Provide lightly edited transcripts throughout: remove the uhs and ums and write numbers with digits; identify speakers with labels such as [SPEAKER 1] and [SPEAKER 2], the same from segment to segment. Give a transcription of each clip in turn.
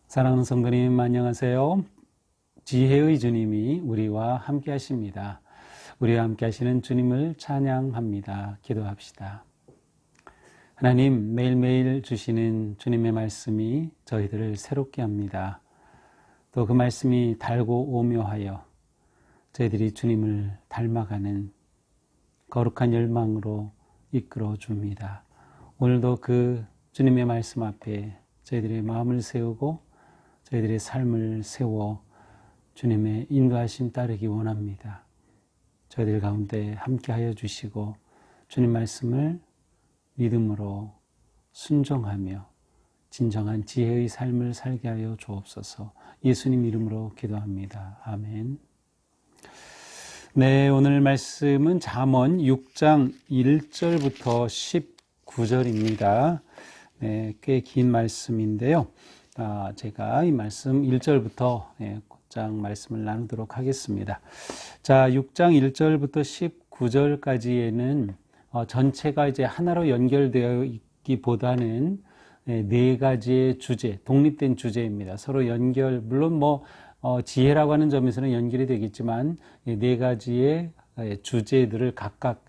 [SPEAKER 1] 사랑하는 성도님 안녕하세요. 지혜의 주님이 우리와 함께 하십니다. 우리와 함께 하시는 주님을 찬양합니다. 기도합시다. 하나님, 매일매일 주시는 주님의 말씀이 저희들을 새롭게 합니다. 또 그 말씀이 달고 오묘하여 저희들이 주님을 닮아가는 거룩한 열망으로 이끌어 줍니다. 오늘도 그 주님의 말씀 앞에 저희들의 마음을 세우고 저희들의 삶을 세워 주님의 인도하심 따르기 원합니다. 저희들 가운데 함께하여 주시고 주님 말씀을 믿음으로 순종하며 진정한 지혜의 삶을 살게 하여 주옵소서. 예수님 이름으로 기도합니다. 아멘. 네, 오늘 말씀은 잠언 6장 1절부터 19절입니다. 네, 꽤 긴 말씀인데요. 제가 이 말씀 1절부터 곧장 말씀을 나누도록 하겠습니다. 자, 6장 1절부터 19절까지에는 전체가 이제 하나로 연결되어 있기보다는 네 가지의 주제, 독립된 주제입니다. 서로 연결, 물론 지혜라고 하는 점에서는 연결이 되겠지만 네 가지의 주제들을 각각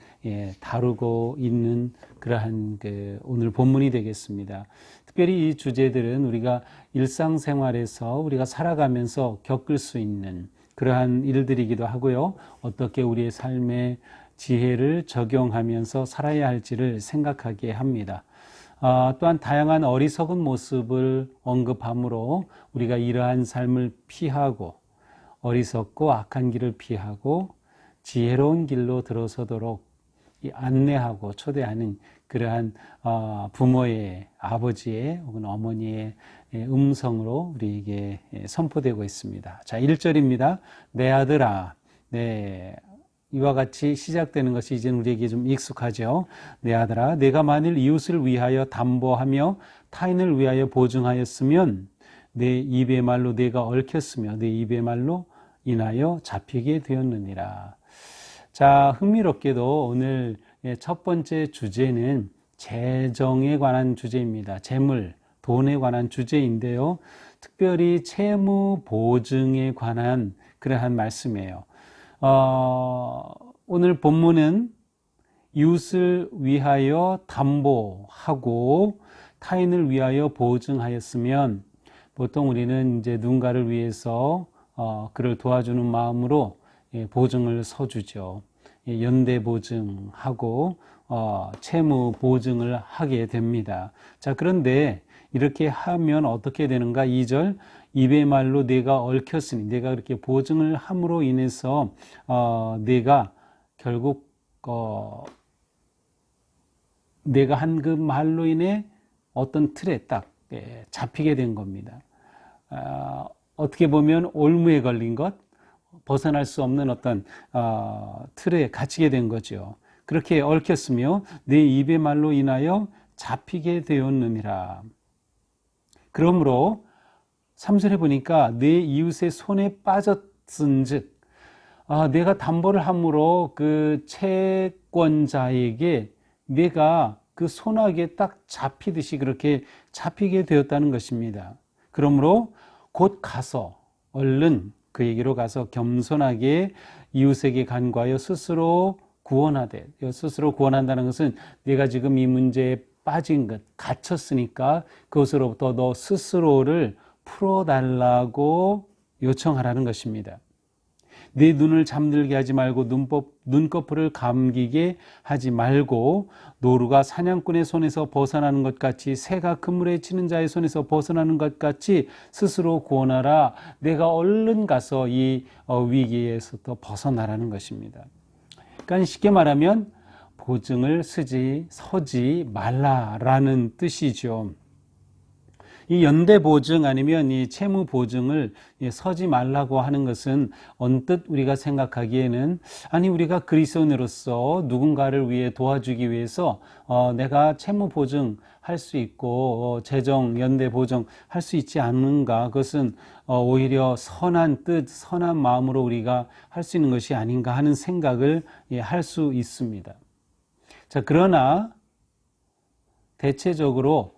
[SPEAKER 1] 다루고 있는 그러한 오늘 본문이 되겠습니다. 특별히 이 주제들은 우리가 일상생활에서 우리가 살아가면서 겪을 수 있는 그러한 일들이기도 하고요. 어떻게 우리의 삶에 지혜를 적용하면서 살아야 할지를 생각하게 합니다. 또한 다양한 어리석은 모습을 언급하므로 우리가 이러한 삶을 피하고 어리석고 악한 길을 피하고 지혜로운 길로 들어서도록 안내하고 초대하는 그러한 부모의, 아버지의 혹은 어머니의 음성으로 우리에게 선포되고 있습니다. 자, 1절입니다. 내 아들아. 네, 이와 같이 시작되는 것이 이제 우리에게 좀 익숙하죠. 내 아들아, 내가 만일 이웃을 위하여 담보하며 타인을 위하여 보증하였으면 내 입의 말로 내가 얽혔으며 내 입의 말로 인하여 잡히게 되었느니라. 자, 흥미롭게도 오늘 첫 번째 주제는 재정에 관한 주제입니다. 재물, 돈에 관한 주제인데요. 특별히 채무 보증에 관한 그러한 말씀이에요. 오늘 본문은 이웃을 위하여 담보하고 타인을 위하여 보증하였으면 보통 우리는 이제 누군가를 위해서 그를 도와주는 마음으로 보증을 서주죠. 연대 보증하고 채무 보증을 하게 됩니다. 자, 그런데 이렇게 하면 어떻게 되는가? 2절, 입의 말로 내가 얽혔으니, 내가 그렇게 보증을 함으로 인해서 내가 결국 내가 한 그 말로 인해 어떤 틀에 딱 잡히게 된 겁니다. 어떻게 보면 올무에 걸린 것, 벗어날 수 없는 어떤 틀에 갇히게 된 거죠. 그렇게 얽혔으며 내 입의 말로 인하여 잡히게 되었느니라. 그러므로 3절에 보니까 내 이웃의 손에 빠졌은즉, 내가 담보를 함으로 그 채권자에게 내가 그 손아귀에 딱 잡히듯이 그렇게 잡히게 되었다는 것입니다. 그러므로 곧 가서 얼른 그에게로 가서 겸손하게 이웃에게 간구하여 스스로 구원하되, 스스로 구원한다는 것은 내가 지금 이 문제에 빠진 것, 갇혔으니까 그것으로부터 너 스스로를 풀어달라고 요청하라는 것입니다. 네 눈을 잠들게 하지 말고 눈꺼풀을 감기게 하지 말고 노루가 사냥꾼의 손에서 벗어나는 것 같이 새가 그물에 치는 자의 손에서 벗어나는 것 같이 스스로 구원하라. 내가 얼른 가서 이 위기에서 또 벗어나라는 것입니다. 그러니까 쉽게 말하면 보증을 서지 말라라는 뜻이죠. 이 연대보증 아니면 이 채무보증을 서지 말라고 하는 것은 언뜻 우리가 생각하기에는 아니 우리가 그리스도인으로서 누군가를 위해 도와주기 위해서 내가 채무보증 할 수 있고 재정 연대보증 할 수 있지 않는가, 그것은 오히려 선한 뜻, 선한 마음으로 우리가 할 수 있는 것이 아닌가 하는 생각을 할 수 있습니다. 자, 그러나 대체적으로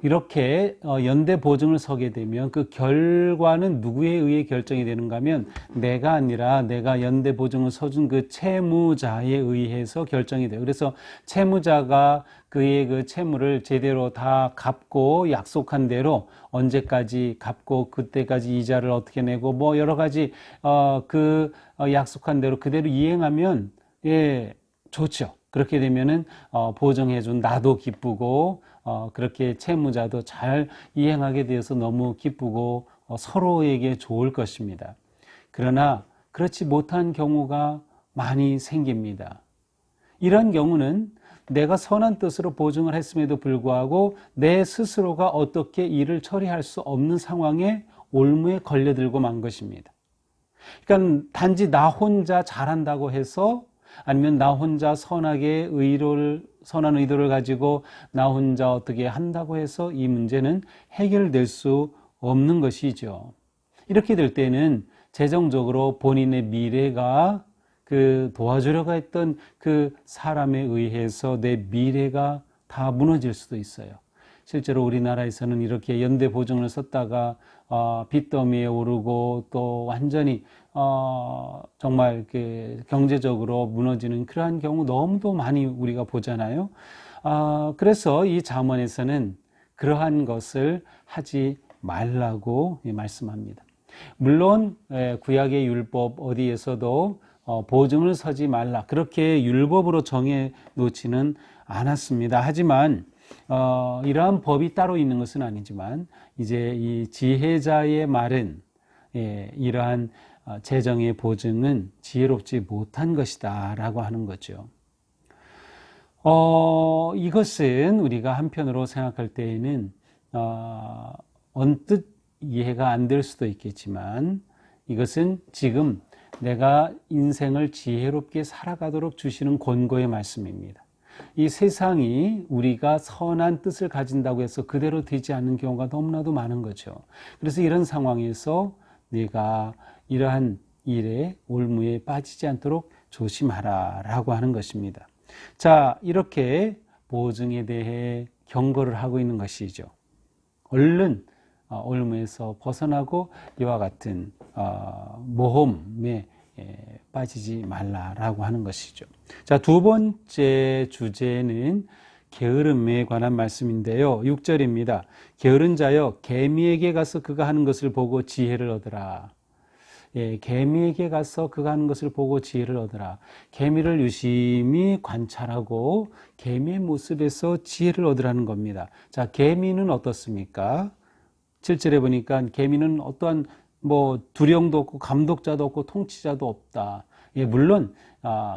[SPEAKER 1] 이렇게 연대 보증을 서게 되면 그 결과는 누구에 의해 결정이 되는가 하면 내가 아니라 내가 연대 보증을 서준 그 채무자에 의해서 결정이 돼요. 그래서 채무자가 그의 그 채무를 제대로 다 갚고 약속한 대로 언제까지 갚고 그때까지 이자를 어떻게 내고 뭐 여러 가지 약속한 대로 그대로 이행하면 예, 좋죠. 그렇게 되면은 보증해준 나도 기쁘고 그렇게 채무자도 잘 이행하게 되어서 너무 기쁘고 서로에게 좋을 것입니다. 그러나 그렇지 못한 경우가 많이 생깁니다. 이런 경우는 내가 선한 뜻으로 보증을 했음에도 불구하고 내 스스로가 어떻게 일을 처리할 수 없는 상황에 올무에 걸려들고 만 것입니다. 그러니까 단지 나 혼자 잘한다고 해서 아니면 나 혼자 선한 의도를 가지고 나 혼자 어떻게 한다고 해서 이 문제는 해결될 수 없는 것이죠. 이렇게 될 때는 재정적으로 본인의 미래가 그 도와주려고 했던 그 사람에 의해서 내 미래가 다 무너질 수도 있어요. 실제로 우리나라에서는 이렇게 연대 보증을 썼다가 빚더미에 오르고 또 완전히 정말 이렇게 경제적으로 무너지는 그러한 경우 너무도 많이 우리가 보잖아요. 그래서 이 잠언에서는 그러한 것을 하지 말라고 말씀합니다. 물론 구약의 율법 어디에서도 보증을 서지 말라 그렇게 율법으로 정해 놓지는 않았습니다. 하지만 이러한 법이 따로 있는 것은 아니지만 이제 이 지혜자의 말은 이러한 재정의 보증은 지혜롭지 못한 것이다 라고 하는 거죠. 이것은 우리가 한편으로 생각할 때에는 언뜻 이해가 안 될 수도 있겠지만 이것은 지금 내가 인생을 지혜롭게 살아가도록 주시는 권고의 말씀입니다. 이 세상이 우리가 선한 뜻을 가진다고 해서 그대로 되지 않는 경우가 너무나도 많은 거죠. 그래서 이런 상황에서 네가 이러한 일에 올무에 빠지지 않도록 조심하라 라고 하는 것입니다. 자, 이렇게 보증에 대해 경고를 하고 있는 것이죠. 얼른 올무에서 벗어나고 이와 같은 모험에 빠지지 말라라고 하는 것이죠. 자, 두 번째 주제는 게으름에 관한 말씀인데요. 6절입니다. 게으른 자여 개미에게 가서 그가 하는 것을 보고 지혜를 얻으라. 개미에게 가서 그가 하는 것을 보고 지혜를 얻으라. 개미를 유심히 관찰하고 개미의 모습에서 지혜를 얻으라는 겁니다. 자, 개미는 어떻습니까? 7절에 보니까 개미는 어떠한 두령도 없고 감독자도 없고 통치자도 없다. 물론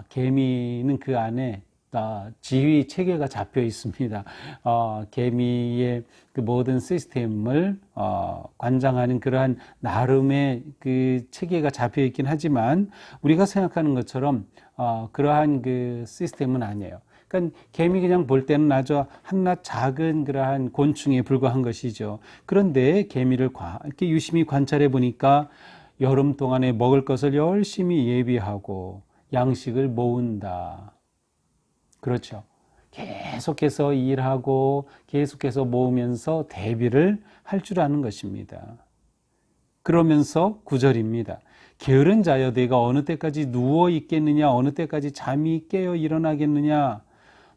[SPEAKER 1] 개미는 그 안에 지휘 체계가 잡혀 있습니다. 개미의 그 모든 시스템을 관장하는 그러한 나름의 그 체계가 잡혀 있긴 하지만 우리가 생각하는 것처럼 그러한 그 시스템은 아니에요. 그러니까 개미 그냥 볼 때는 아주 한낱 작은 그러한 곤충에 불과한 것이죠. 그런데 개미를 이렇게 유심히 관찰해 보니까 여름 동안에 먹을 것을 열심히 예비하고 양식을 모은다. 그렇죠. 계속해서 일하고 계속해서 모으면서 대비를 할 줄 아는 것입니다. 그러면서 9절입니다. 게으른 자여 내가 어느 때까지 누워 있겠느냐 어느 때까지 잠이 깨어 일어나겠느냐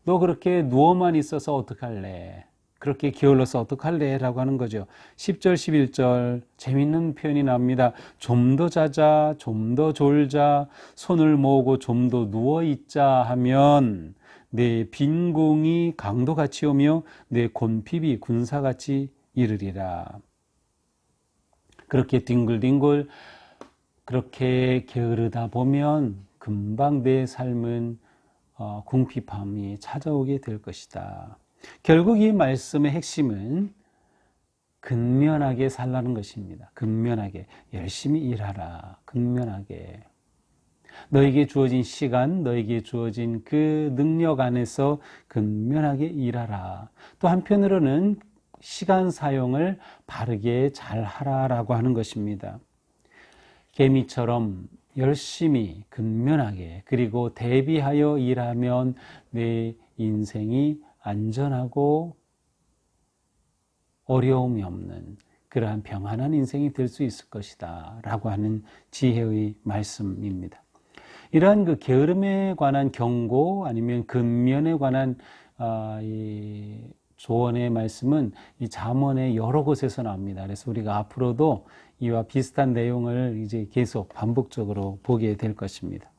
[SPEAKER 1] 너 그렇게 누워만 있어서 어떡할래? 그렇게 게을러서 어떡할래? 라고 하는 거죠. 10절, 11절 재밌는 표현이 나옵니다. 좀 더 자자, 좀 더 졸자, 손을 모으고 좀 더 누워있자 하면 내 빈궁이 강도같이 오며 내 곤핍이 군사같이 이르리라. 그렇게 뒹굴뒹굴 그렇게 게으르다 보면 금방 내 삶은 궁핍함이 찾아오게 될 것이다. 결국 이 말씀의 핵심은 근면하게 살라는 것입니다. 근면하게 열심히 일하라. 근면하게 너에게 주어진 시간, 너에게 주어진 그 능력 안에서 근면하게 일하라. 또 한편으로는 시간 사용을 바르게 잘 하라라고 하는 것입니다. 개미처럼 열심히 근면하게 그리고 대비하여 일하면 내 인생이 안전하고 어려움이 없는 그러한 평안한 인생이 될 수 있을 것이다 라고 하는 지혜의 말씀입니다. 이러한 그 게으름에 관한 경고 아니면 근면에 관한 이 조언의 말씀은 이 잠언의 여러 곳에서 나옵니다. 그래서 우리가 앞으로도 이와 비슷한 내용을 이제 계속 반복적으로 보게 될 것입니다.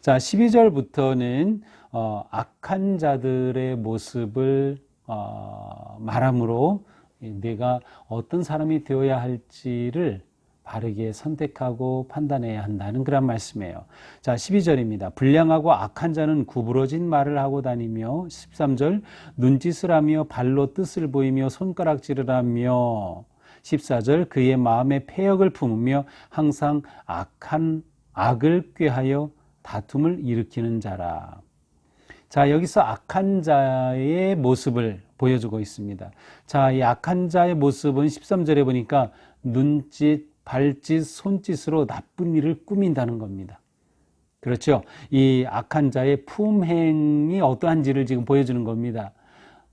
[SPEAKER 1] 자, 12절부터는 악한 자들의 모습을 말함으로 내가 어떤 사람이 되어야 할지를 바르게 선택하고 판단해야 한다는 그런 말씀이에요. 자, 12절입니다. 불량하고 악한 자는 구부러진 말을 하고 다니며, 13절 눈짓을 하며 발로 뜻을 보이며 손가락질을 하며, 14절 그의 마음에 패역을 품으며 항상 악을 꾀하여 다툼을 일으키는 자라. 자, 여기서 악한 자의 모습을 보여주고 있습니다. 자, 이 악한 자의 모습은 13절에 보니까 눈짓, 발짓, 손짓으로 나쁜 일을 꾸민다는 겁니다. 그렇죠? 이 악한 자의 품행이 어떠한지를 지금 보여주는 겁니다.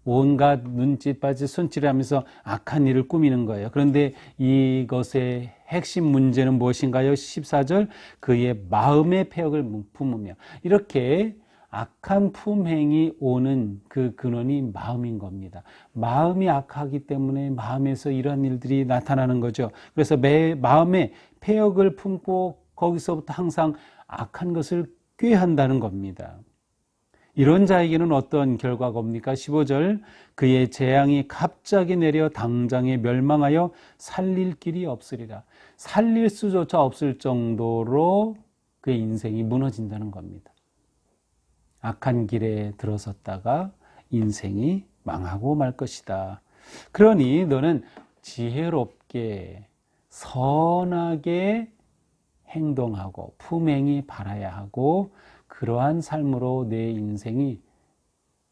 [SPEAKER 1] 온갖 눈짓, 발짓, 손짓을 하면서 악한 일을 꾸미는 거예요. 그런데 이것의 핵심 문제는 무엇인가요? 14절 그의 마음의 패역을 품으며, 이렇게 악한 품행이 오는 그 근원이 마음인 겁니다. 마음이 악하기 때문에 마음에서 이러한 일들이 나타나는 거죠. 그래서 마음에 패역을 품고 거기서부터 항상 악한 것을 꾀한다는 겁니다. 이런 자에게는 어떤 결과가 옵니까? 15절 그의 재앙이 갑자기 내려 당장에 멸망하여 살릴 길이 없으리라. 살릴 수조차 없을 정도로 그의 인생이 무너진다는 겁니다. 악한 길에 들어섰다가 인생이 망하고 말 것이다. 그러니 너는 지혜롭게 선하게 행동하고 품행이 바라야 하고, 그러한 삶으로 내 인생이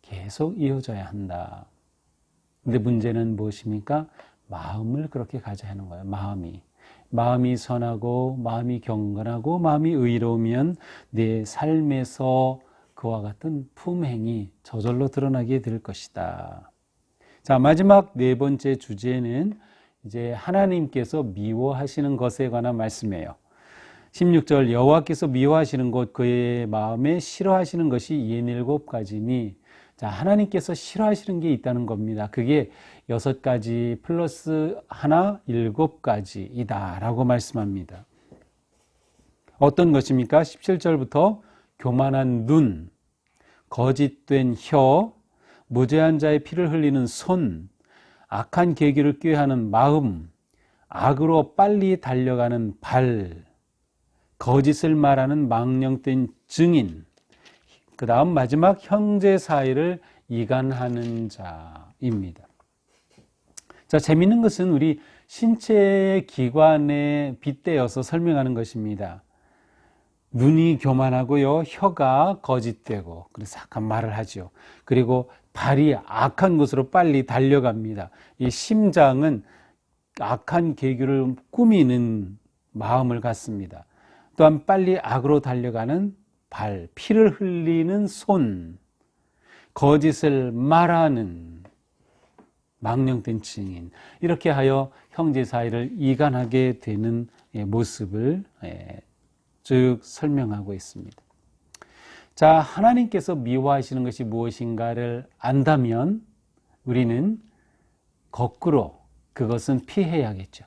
[SPEAKER 1] 계속 이어져야 한다. 근데 문제는 무엇입니까? 마음을 그렇게 가져야 하는 거예요. 마음이 선하고 마음이 경건하고 마음이 의로우면 내 삶에서 그와 같은 품행이 저절로 드러나게 될 것이다. 자, 마지막 네 번째 주제는 이제 하나님께서 미워하시는 것에 관한 말씀이에요. 16절 여호와께서 미워하시는 것 그의 마음에 싫어하시는 것이 67가지니, 자, 하나님께서 싫어하시는 게 있다는 겁니다. 그게 6가지 플러스 하나 7가지이다 라고 말씀합니다. 어떤 것입니까? 17절부터 교만한 눈, 거짓된 혀, 무죄한 자의 피를 흘리는 손, 악한 계기를 꾀하는 마음, 악으로 빨리 달려가는 발, 거짓을 말하는 망령된 증인, 그 다음 마지막 형제 사이를 이간하는 자입니다. 자, 재미있는 것은 우리 신체의 기관에 빗대어서 설명하는 것입니다. 눈이 교만하고요, 혀가 거짓되고, 그래서 악한 말을 하죠. 그리고 발이 악한 곳으로 빨리 달려갑니다. 이 심장은 악한 계기를 꾸미는 마음을 갖습니다. 또한 빨리 악으로 달려가는 발, 피를 흘리는 손, 거짓을 말하는 망령된 증인, 이렇게 하여 형제 사이를 이간하게 되는 모습을 쭉 설명하고 있습니다. 자, 하나님께서 미워하시는 것이 무엇인가를 안다면 우리는 거꾸로 그것은 피해야겠죠.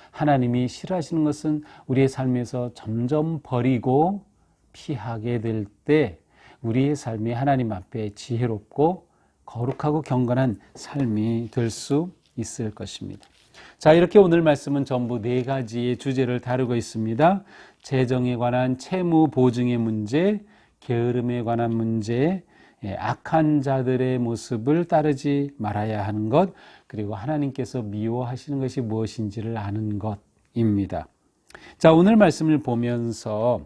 [SPEAKER 1] 하나님이 싫어하시는 것은 우리의 삶에서 점점 버리고 피하게 될 때 우리의 삶이 하나님 앞에 지혜롭고 거룩하고 경건한 삶이 될 수 있을 것입니다. 자, 이렇게 오늘 말씀은 전부 4가지의 주제를 다루고 있습니다. 재정에 관한 채무 보증의 문제, 게으름에 관한 문제, 악한 자들의 모습을 따르지 말아야 하는 것, 그리고 하나님께서 미워하시는 것이 무엇인지를 아는 것입니다. 자, 오늘 말씀을 보면서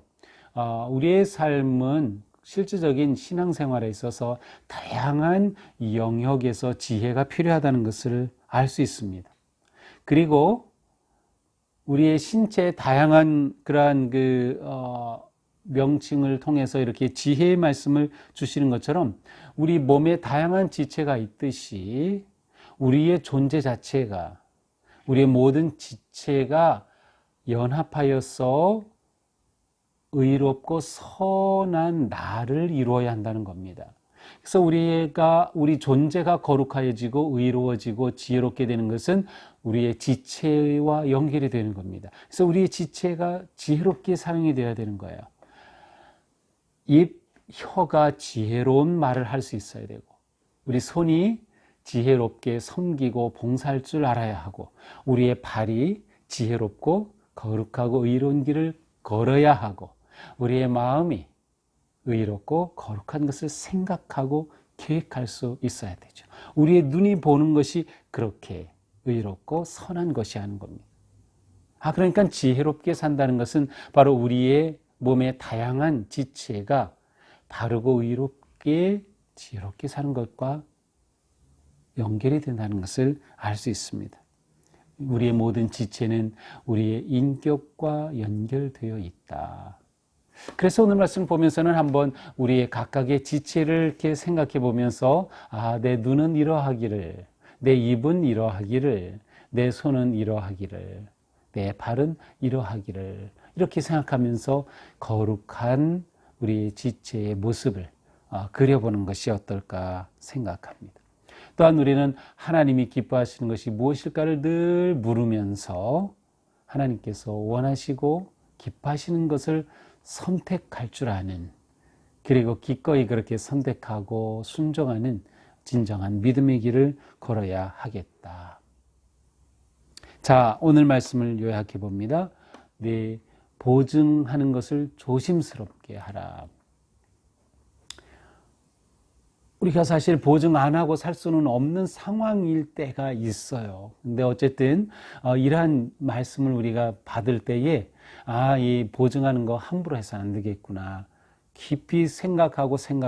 [SPEAKER 1] 우리의 삶은 실질적인 신앙생활에 있어서 다양한 영역에서 지혜가 필요하다는 것을 알 수 있습니다. 그리고 우리의 신체의 다양한 그러한 명칭을 통해서 이렇게 지혜의 말씀을 주시는 것처럼 우리 몸에 다양한 지체가 있듯이 우리의 존재 자체가, 우리의 모든 지체가 연합하여서 의롭고 선한 나를 이루어야 한다는 겁니다. 그래서 우리 존재가 거룩하여지고 의로워지고 지혜롭게 되는 것은 우리의 지체와 연결이 되는 겁니다. 그래서 우리의 지체가 지혜롭게 사용이 되어야 되는 거예요. 입, 혀가 지혜로운 말을 할 수 있어야 되고, 우리 손이 지혜롭게 섬기고 봉사할 줄 알아야 하고, 우리의 발이 지혜롭고 거룩하고 의로운 길을 걸어야 하고, 우리의 마음이 의롭고 거룩한 것을 생각하고 계획할 수 있어야 되죠. 우리의 눈이 보는 것이 그렇게 의롭고 선한 것이 하는 겁니다. 그러니까 지혜롭게 산다는 것은 바로 우리의 몸의 다양한 지체가 바르고 의롭게 지혜롭게 사는 것과 연결이 된다는 것을 알 수 있습니다. 우리의 모든 지체는 우리의 인격과 연결되어 있다. 그래서 오늘 말씀 보면서는 한번 우리의 각각의 지체를 이렇게 생각해 보면서, 내 눈은 이러하기를, 내 입은 이러하기를, 내 손은 이러하기를, 내 발은 이러하기를, 이렇게 생각하면서 거룩한 우리 지체의 모습을 그려보는 것이 어떨까 생각합니다. 또한 우리는 하나님이 기뻐하시는 것이 무엇일까를 늘 물으면서 하나님께서 원하시고 기뻐하시는 것을 선택할 줄 아는, 그리고 기꺼이 그렇게 선택하고 순종하는 진정한 믿음의 길을 걸어야 하겠다. 자, 오늘 말씀을 요약해 봅니다. 네, 보증하는 것을 조심스럽게 하라. 우리가 사실 보증 안 하고 살 수는 없는 상황일 때가 있어요. 근데 어쨌든 이러한 말씀을 우리가 받을 때에 이 보증하는 거 함부로 해서는 안 되겠구나, 깊이 생각하면서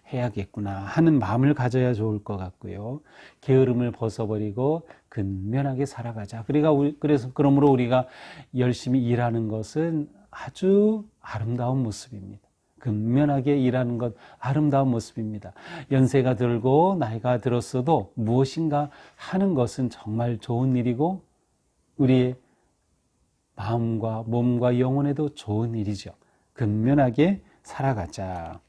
[SPEAKER 1] 해야겠구나 하는 마음을 가져야 좋을 것 같고요. 게으름을 벗어버리고 근면하게 살아가자. 그러므로 우리가 열심히 일하는 것은 아주 아름다운 모습입니다. 근면하게 일하는 것 아름다운 모습입니다. 연세가 들고 나이가 들었어도 무엇인가 하는 것은 정말 좋은 일이고, 우리의 마음과 몸과 영혼에도 좋은 일이죠. 근면하게 살아가자.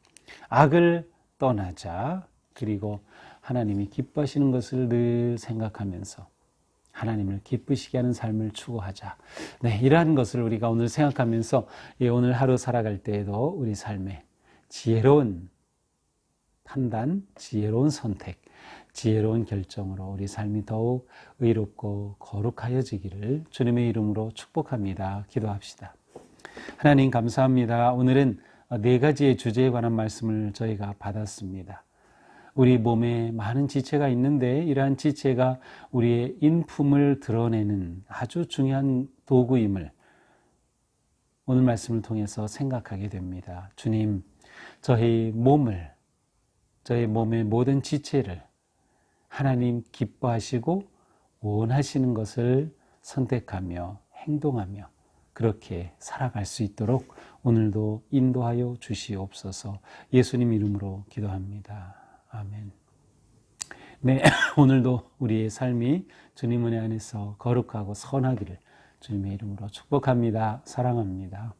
[SPEAKER 1] 악을 떠나자. 그리고 하나님이 기뻐하시는 것을 늘 생각하면서 하나님을 기쁘시게 하는 삶을 추구하자. 네, 이러한 것을 우리가 오늘 생각하면서 오늘 하루 살아갈 때에도 우리 삶에 지혜로운 판단, 지혜로운 선택, 지혜로운 결정으로 우리 삶이 더욱 의롭고 거룩하여지기를 주님의 이름으로 축복합니다. 기도합시다. 하나님 감사합니다. 오늘은 4가지의 주제에 관한 말씀을 저희가 받았습니다. 우리 몸에 많은 지체가 있는데 이러한 지체가 우리의 인품을 드러내는 아주 중요한 도구임을 오늘 말씀을 통해서 생각하게 됩니다. 주님, 저희 몸의 모든 지체를 하나님 기뻐하시고 원하시는 것을 선택하며 행동하며 그렇게 살아갈 수 있도록 오늘도 인도하여 주시옵소서. 예수님 이름으로 기도합니다. 아멘. 네, 오늘도 우리의 삶이 주님 은혜 안에서 거룩하고 선하기를 주님의 이름으로 축복합니다. 사랑합니다.